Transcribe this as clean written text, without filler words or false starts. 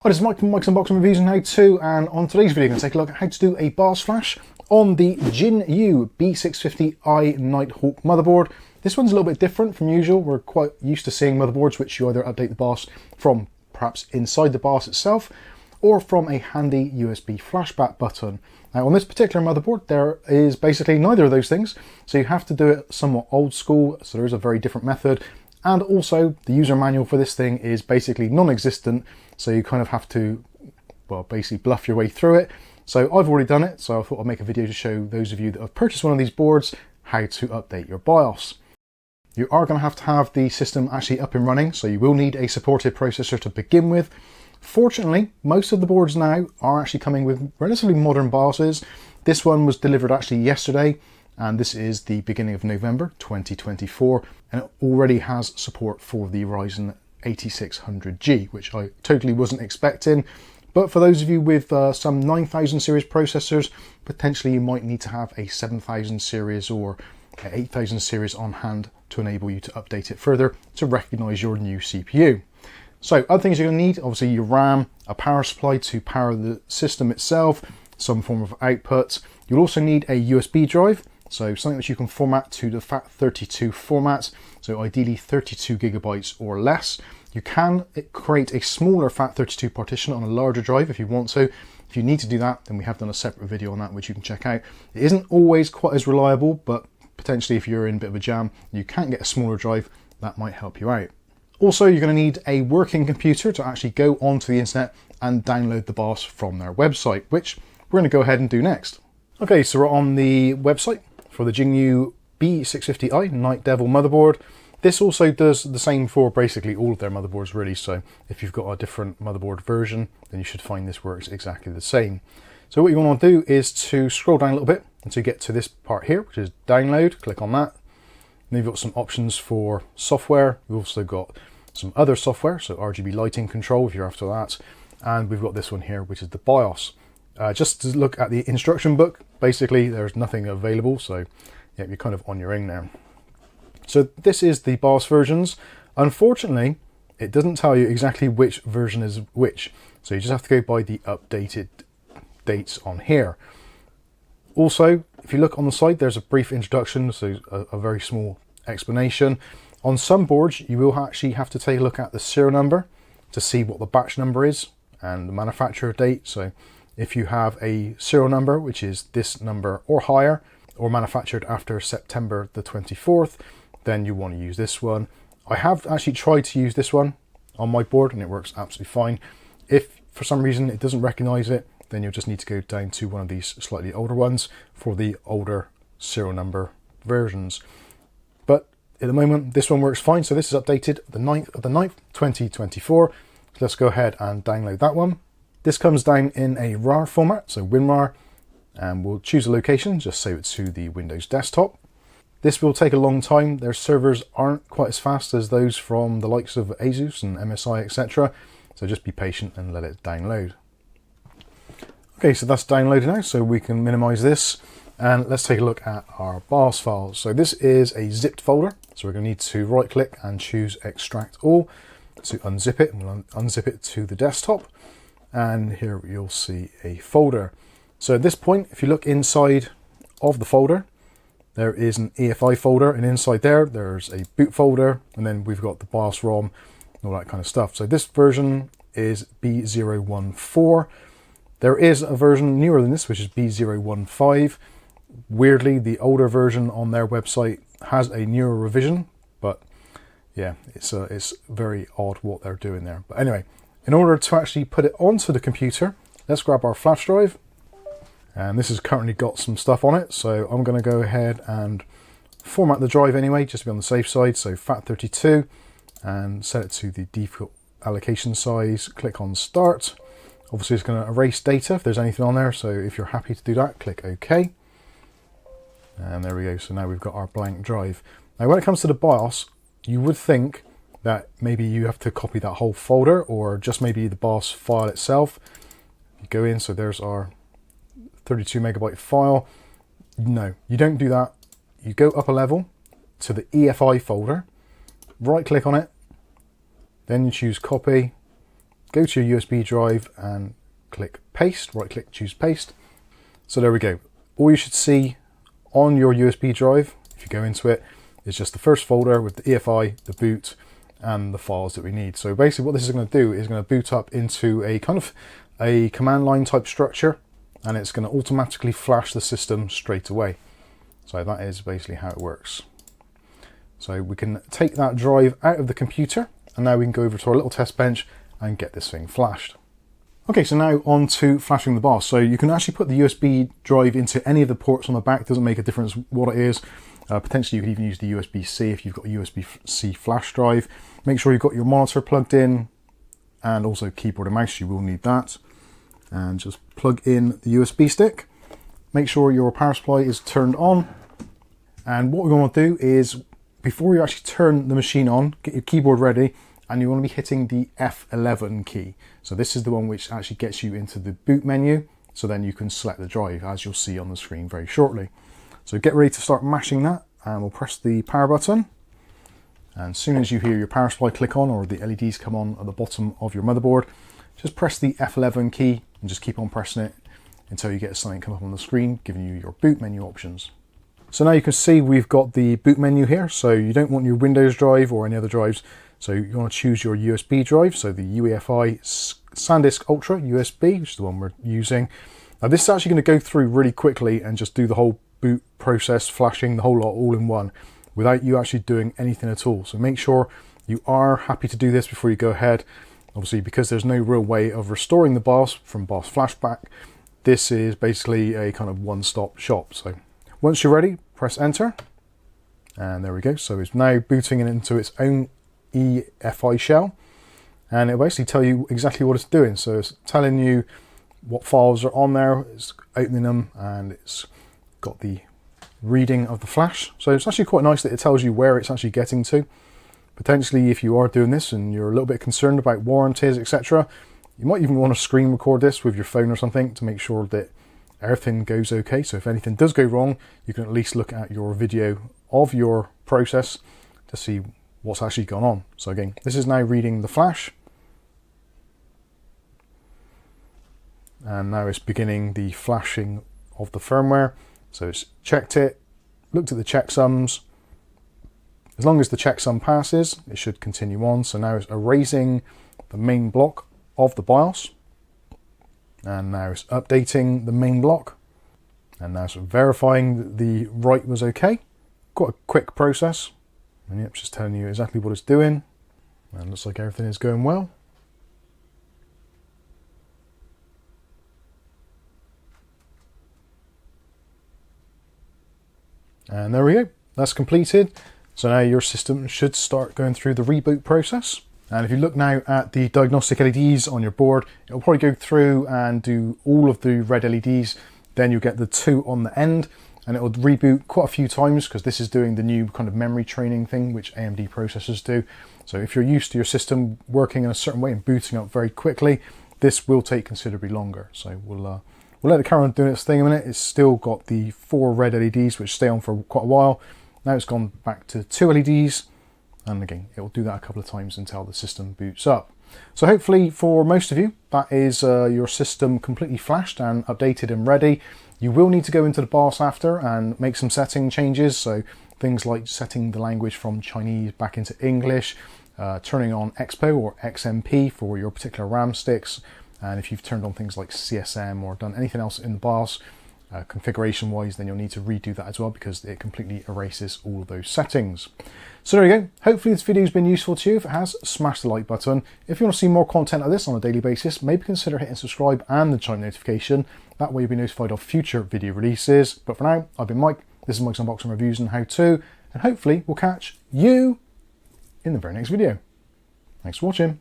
Hi, this is Mike from Mike's Unboxing Reviews and How To, and on today's video I'm going to take a look at how to do a BIOS flash on the Jginyue B650i Night Devil motherboard. This one's a little bit different from usual. We're quite used to seeing motherboards which you either update the BIOS from perhaps inside the BIOS itself or from a handy USB flashback button. Now on this particular motherboard there is basically neither of those things, so you have to do it somewhat old school, so there is a very different method. And also the user manual for this thing is basically non-existent, so you kind of have to, well, basically bluff your way through it. So I've already done it, so I thought I'd make a video to show those of you that have purchased one of these boards how to update your BIOS. You are going to have the system actually up and running, so you will need a supported processor to begin with. Fortunately, most of the boards now are actually coming with relatively modern BIOSes. This one was delivered actually yesterday, and this is the beginning of November 2024, and it already has support for the Ryzen 8600G, which I totally wasn't expecting. But for those of you with some 9000 series processors, potentially you might need to have a 7000 series or 8000 series on hand to enable you to update it further to recognize your new CPU. So other things you're going to need, obviously your RAM, a power supply to power the system itself, some form of output. You'll also need a USB drive, so something that you can format to the FAT32 format, so ideally 32 gigabytes or less. You can create a smaller FAT32 partition on a larger drive if you want to. If you need to do that, then we have done a separate video on that which you can check out. It isn't always quite as reliable, but potentially if you're in a bit of a jam, you can get a smaller drive, that might help you out. Also, you're going to need a working computer to actually go onto the internet and download the BIOS from their website, which we're going to go ahead and do next. Okay, so we're on the website for the Jginyue B650i Night Devil motherboard. This also does the same for basically all of their motherboards really, so if you've got a different motherboard version, then you should find this works exactly the same. So what you want to do is to scroll down a little bit until you get to this part here, which is download. Click on that. Then you've got some options for software. You've also got some other software, so RGB lighting control if you're after that. And we've got this one here, which is the BIOS. Just to look at the instruction book, basically there's nothing available, so yeah, you're kind of on your own now. So this is the BIOS versions. Unfortunately, it doesn't tell you exactly which version is which, so you just have to go by the updated dates on here. Also, if you look on the side, there's a brief introduction, so a very small explanation. On some boards, you will actually have to take a look at the serial number to see what the batch number is and the manufacturer date. So if you have a serial number, which is this number or higher, or manufactured after September the 24th, then you want to use this one. I have actually tried to use this one on my board and it works absolutely fine. If for some reason it doesn't recognize it, then you'll just need to go down to one of these slightly older ones for the older serial number versions. But at the moment, this one works fine. So this is updated the 9th of the 9th, 2024. So let's go ahead and download that one. This comes down in a RAR format, so WinRAR, and we'll choose a location, just save it to the Windows desktop. This will take a long time. Their servers aren't quite as fast as those from the likes of Asus and MSI, etc. So just be patient and let it download. Okay, so that's downloaded now, so we can minimize this. And let's take a look at our BIOS files. So this is a zipped folder. So we're going to need to right click and choose extract all to unzip it. And we'll unzip it to the desktop. And here you'll see a folder. So at this point, if you look inside of the folder, there is an EFI folder, and inside there, there's a boot folder, and then we've got the BIOS ROM and all that kind of stuff. So this version is B014. There is a version newer than this, which is B015. Weirdly, the older version on their website has a newer revision, but yeah, it's very odd what they're doing there. But anyway, in order to actually put it onto the computer, let's grab our flash drive. And this has currently got some stuff on it, so I'm going to go ahead and format the drive anyway, just to be on the safe side. So FAT32, and set it to the default allocation size. Click on Start. Obviously it's going to erase data if there's anything on there, so if you're happy to do that, click OK. And there we go, so now we've got our blank drive. Now when it comes to the BIOS, you would think that maybe you have to copy that whole folder, or just maybe the BIOS file itself. You go in, so there's our 32 megabyte file. No, you don't do that. You go up a level to the EFI folder, right click on it, then you choose copy, go to your USB drive and click paste, right click, choose paste. So there we go. All you should see on your USB drive, if you go into it, is just the first folder with the EFI, the boot, and the files that we need. So basically what this is going to do is going to boot up into a kind of a command line type structure, and it's going to automatically flash the system straight away. So that is basically how it works. So we can take that drive out of the computer, and now we can go over to our little test bench and get this thing flashed. Okay, so now on to flashing the BIOS. So you can actually put the USB drive into any of the ports on the back. It doesn't make a difference what it is. Potentially you could even use the USB-C if you've got a USB-C flash drive. Make sure you've got your monitor plugged in, and also keyboard and mouse, you will need that. And just plug in the USB stick. Make sure your power supply is turned on. And what we're going to do is, before you actually turn the machine on, get your keyboard ready, and you want to be hitting the F11 key. So this is the one which actually gets you into the boot menu, so then you can select the drive, as you'll see on the screen very shortly. So get ready to start mashing that, and we'll press the power button. And as soon as you hear your power supply click on, or the LEDs come on at the bottom of your motherboard, just press the F11 key and just keep on pressing it until you get something come up on the screen giving you your boot menu options. So now you can see we've got the boot menu here. So you don't want your Windows drive or any other drives. So you want to choose your USB drive. So the UEFI SanDisk Ultra USB, which is the one we're using. Now this is actually going to go through really quickly and just do the whole boot process, flashing the whole lot all in one, without you actually doing anything at all. So make sure you are happy to do this before you go ahead. Obviously, because there's no real way of restoring the BIOS from BIOS flashback, this is basically a kind of one-stop shop. So once you're ready, press enter, and there we go. So it's now booting it into its own EFI shell, and it'll basically tell you exactly what it's doing. So it's telling you what files are on there, it's opening them, and it's got the reading of the flash. So it's actually quite nice that it tells you where it's actually getting to. Potentially, if you are doing this and you're a little bit concerned about warranties, etc., you might even want to screen record this with your phone or something to make sure that everything goes okay. So if anything does go wrong, you can at least look at your video of your process to see what's actually gone on. So again, this is now reading the flash, and now it's beginning the flashing of the firmware. So it's checked it, looked at the checksums. As long as the checksum passes, it should continue on. So now it's erasing the main block of the BIOS, and now it's updating the main block, and now it's verifying that the write was okay. Quite a quick process, and yep, just telling you exactly what it's doing, and looks like everything is going well. And there we go, that's completed. So now your system should start going through the reboot process. And if you look now at the diagnostic LEDs on your board, it'll probably go through and do all of the red LEDs. Then you'll get the 2 on the end, and it'll reboot quite a few times because this is doing the new kind of memory training thing which AMD processors do. So if you're used to your system working in a certain way and booting up very quickly, this will take considerably longer. So we'll let it carry on doing its thing a minute. It's still got the 4 red LEDs which stay on for quite a while. Now it's gone back to 2 LEDs, and again, it will do that a couple of times until the system boots up. So hopefully for most of you, that is your system completely flashed and updated and ready. You will need to go into the BIOS after and make some setting changes. So things like setting the language from Chinese back into English, turning on Expo or XMP for your particular RAM sticks. And if you've turned on things like CSM or done anything else in the BIOS, configuration wise, then you'll need to redo that as well because it completely erases all of those settings. So there you go. Hopefully this video has been useful to you. If it has, smash the like button. If you want to see more content like this on a daily basis, maybe consider hitting subscribe and the chime notification. That way you'll be notified of future video releases. But for now, I've been Mike. This is Mike's Unboxing Reviews and How To, and hopefully we'll catch you in the very next video. Thanks for watching.